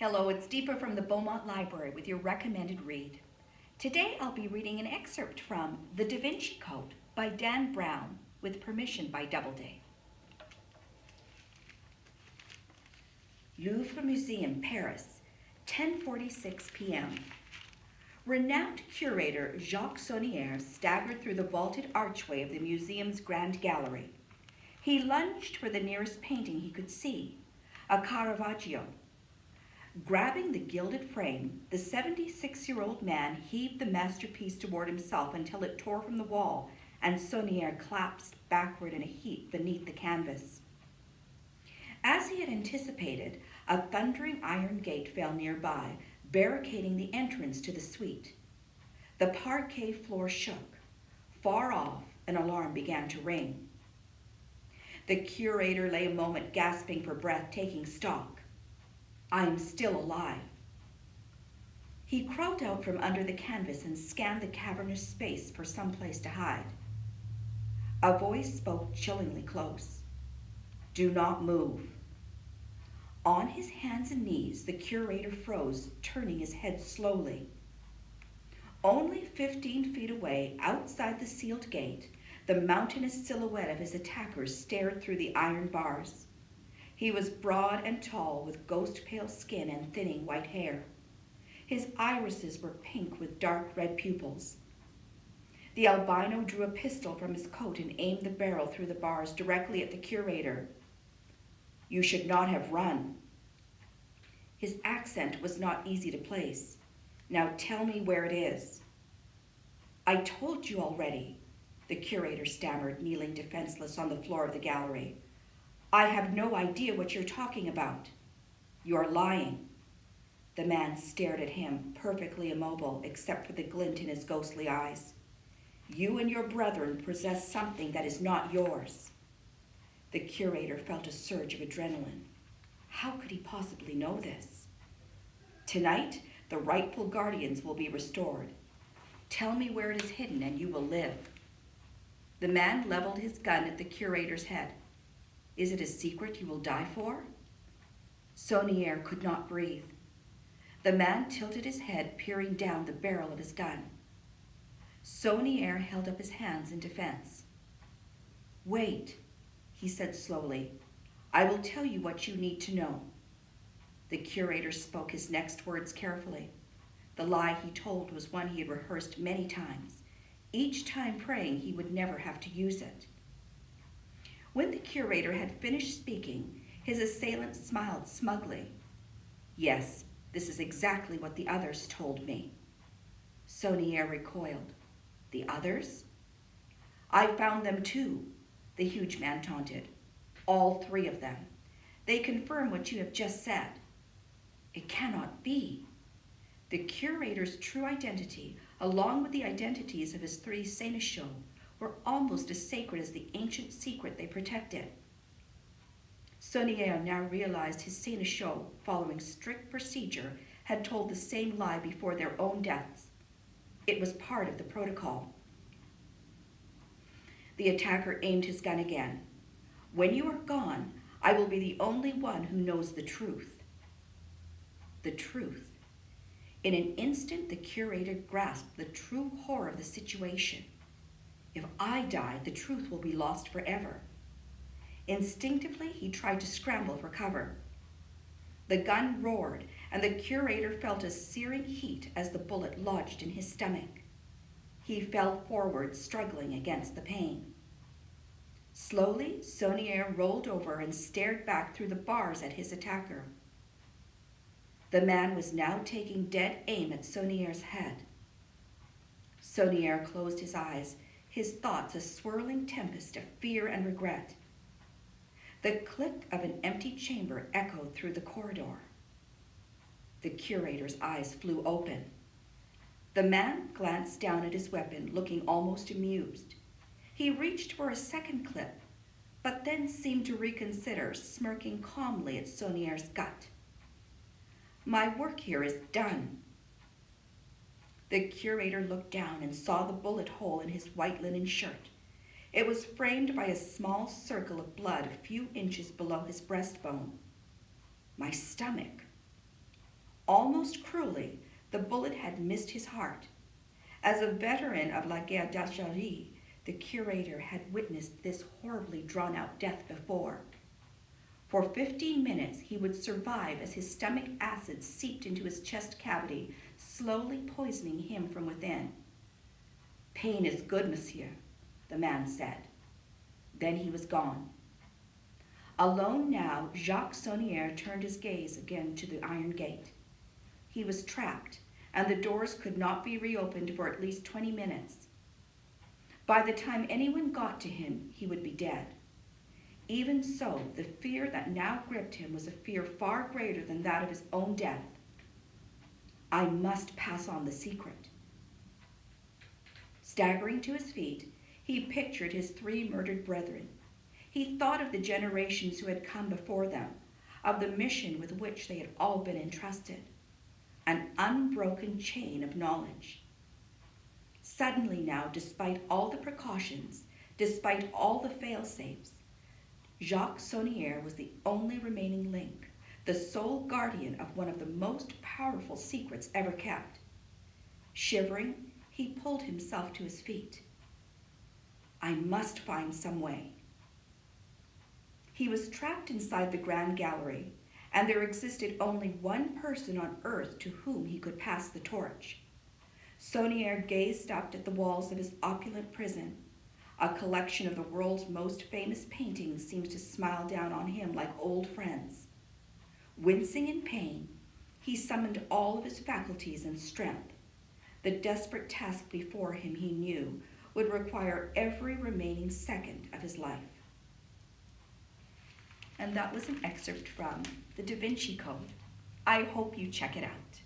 Hello, it's Deepa from the Beaumont Library with your recommended read. Today I'll be reading an excerpt from The DaVinci Code by Dan Brown with permission by Doubleday. Louvre Museum, Paris, 10:46 p.m. Renowned curator Jacques Saunière staggered through the vaulted archway of the museum's grand gallery. He lunged for the nearest painting he could see, a Caravaggio. Grabbing the gilded frame, the 76-year-old man heaved the masterpiece toward himself until it tore from the wall and Saunière collapsed backward in a heap beneath the canvas. As he had anticipated, a thundering iron gate fell nearby, barricading the entrance to the suite. The parquet floor shook. Far off, an alarm began to ring. The curator lay a moment gasping for breath, taking stock. I am still alive. He crawled out from under the canvas and scanned the cavernous space for some place to hide. A voice spoke chillingly close. Do not move. On his hands and knees, the curator froze, turning his head slowly. Only 15 feet away, outside the sealed gate, the mountainous silhouette of his attackers stared through the iron bars. He was broad and tall, with ghost-pale skin and thinning white hair. His irises were pink with dark red pupils. The albino drew a pistol from his coat and aimed the barrel through the bars directly at the curator. You should not have run. His accent was not easy to place. Now tell me where it is. I told you already, the curator stammered, kneeling defenseless on the floor of the gallery. I have no idea what you're talking about. You're lying. The man stared at him, perfectly immobile, except for the glint in his ghostly eyes. You and your brethren possess something that is not yours. The curator felt a surge of adrenaline. How could he possibly know this? Tonight, the rightful guardians will be restored. Tell me where it is hidden and you will live. The man leveled his gun at the curator's head. Is it a secret you will die for? Saunière could not breathe. The man tilted his head, peering down the barrel of his gun. Saunière held up his hands in defense. Wait, he said slowly. I will tell you what you need to know. The curator spoke his next words carefully. The lie he told was one he had rehearsed many times, each time praying he would never have to use it. When the curator had finished speaking, his assailant smiled smugly. Yes, this is exactly what the others told me. Saunière recoiled. The others? I found them too, the huge man taunted. All three of them. They confirm what you have just said. It cannot be. The curator's true identity, along with the identities of his three sénéchaux, were almost as sacred as the ancient secret they protected. Saunière now realized his sénéchaux, following strict procedure, had told the same lie before their own deaths. It was part of the protocol. The attacker aimed his gun again. When you are gone, I will be the only one who knows the truth. The truth. In an instant, the curator grasped the true horror of the situation. If I die, the truth will be lost forever. Instinctively, he tried to scramble for cover. The gun roared, and the curator felt a searing heat as the bullet lodged in his stomach. He fell forward, struggling against the pain. Slowly, Saunière rolled over and stared back through the bars at his attacker. The man was now taking dead aim at Saunière's head. Saunière closed his eyes, his thoughts a swirling tempest of fear and regret. The click of an empty chamber echoed through the corridor. The curator's eyes flew open. The man glanced down at his weapon, looking almost amused. He reached for a second clip, but then seemed to reconsider, smirking calmly at Saunière's gut. My work here is done. The curator looked down and saw the bullet hole in his white linen shirt. It was framed by a small circle of blood a few inches below his breastbone. My stomach. Almost cruelly, the bullet had missed his heart. As a veteran of La Guerre d'Algérie, the curator had witnessed this horribly drawn-out death before. For 15 minutes he would survive as his stomach acid seeped into his chest cavity, slowly poisoning him from within. "Pain is good, monsieur," the man said. Then he was gone. Alone now, Jacques Saunière turned his gaze again to the iron gate. He was trapped, and the doors could not be reopened for at least 20 minutes. By the time anyone got to him, he would be dead. Even so, the fear that now gripped him was a fear far greater than that of his own death. I must pass on the secret. Staggering to his feet, he pictured his 3 murdered brethren. He thought of the generations who had come before them, of the mission with which they had all been entrusted. An unbroken chain of knowledge. Suddenly now, despite all the precautions, despite all the fail-safes, Jacques Saunière was the only remaining link, the sole guardian of one of the most powerful secrets ever kept. Shivering, he pulled himself to his feet. I must find some way. He was trapped inside the Grand Gallery, and there existed only one person on earth to whom he could pass the torch. Saunière gazed up at the walls of his opulent prison. A collection of the world's most famous paintings seemed to smile down on him like old friends. Wincing in pain, he summoned all of his faculties and strength. The desperate task before him, he knew, would require every remaining second of his life. And that was an excerpt from the DaVinci Code. I hope you check it out.